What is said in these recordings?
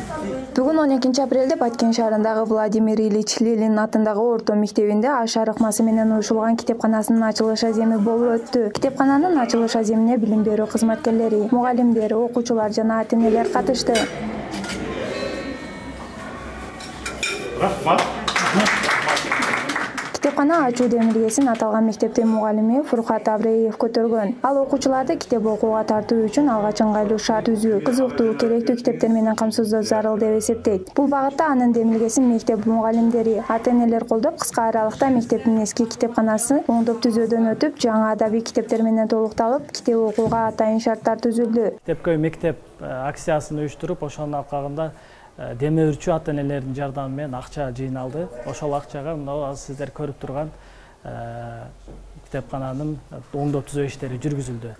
Бүгүн 12 апрелде Баткен шаарындагы Владимир Ильич Ленин атындагы орто мектебинде аш арыкмасы менен уюшулган китепканасынын ачылыш аземи болуп өттү. Китепкананын ачылыш аземине билим берүү кызматкерлери, мугалимдер, окуучулар жана ата-энелер катышты. Китепкана ачуу демилгесин аталган мектептин мугалими Фуркат Абреев көтөргөн. Ал окуучуларды китеп окууга тартуу үчүн алгач ыңгайлуу шарт түзүү, кызыктуу, керектүү китептер менен камсыздоо зарыл деп эсептейт. Бул багытта анын демилгесин мектеп мугалимдери, ата-энелер колдоп, кыска аралыкта мектептин эски китепканасы оңдоп түзөөдөн өтүп, жаңы адабий китептер менен толукталып, китеп окууга атайын шарттар түзүлдү. Китепкөй мектеп акциясын уюштуруп, ошонун алкагында демеурчү ата-энелердин жардамы менен акча жыйналды. Ошол акчага мына сиздер көрүп турган китепкананын оңдоп түзөө иштери жүргүзүлдү.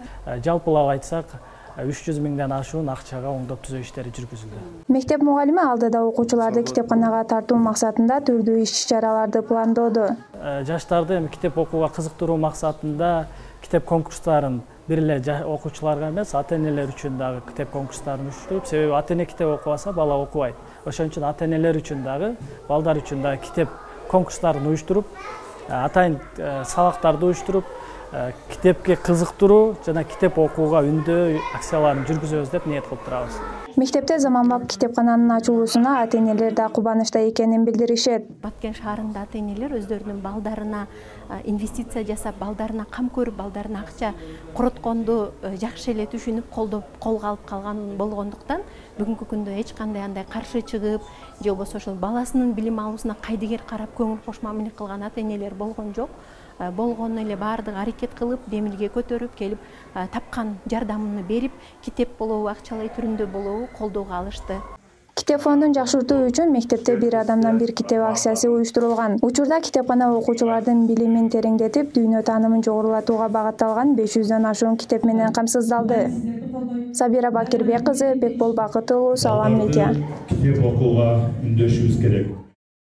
Жалпылап айтсак, 300 миңден ашуун акчага оңдоп түзөө иштери жүргүзүлдү. Мектеп мугалими алдыда окуучуларды китепканага тартуу максатында түрдүү иш-чараларды пландоодо. Жаштарды китеп окууга кызыктыруу максатында китеп конкурстарын бир эле окуучуларга эмес, ата-энелер үчүн дагы китеп конкурстарын уюштуруп, себеби ата-эне китеп окубаса бала окубайт. Ошон үчүн ата-энелер үчүн дагы, балдар үчүн дагы китеп конкурстарын уюштуруп, атайын сабактарды уюштуруп, китепке кызыктыруу жана китеп окууга үндөө акцияларын жүргүзөбүз деп ниет кылып турабыз. Мектепте заманбап китепкананын ачылуусуна ата-энелер да кубанычта экенин билдиришет. Баткен шаарында ата-энелер өздөрүнүн балдарына инвестиция жасап, балдарына кам көрүп, балдарына акча коротконду жакшы эле түшүнүп, колго алып калган болгондуктан бүгүнкү күндө эч кандай андай каршы чыгып, же болбосо ошол баласынын билим алуусуна кайдыгер карап көңүл кош мамиле кылган ата-энелер болгон жок. Болгон эле баардыгы аракет кылып, демилге көтөрүп келип, тапкан жардамын берип, китеп болобу, акчалай түрүндө болобу колдоого алышты. Китеп фондун жакшыртуу үчүн мектепте бир адамдан бир китеп акциясы уюштурулган. Учурда китепкана окуучулардын билимин тереңдетип, дүйнө таанымын жогорулатууга багытталган 500дөн ашуун китеп менен камсыздалды. Сабира Бакирбек кызы, Бекбол Бакыт уулу, Салам медиа. Китеп окууга үндөшүбүз керек.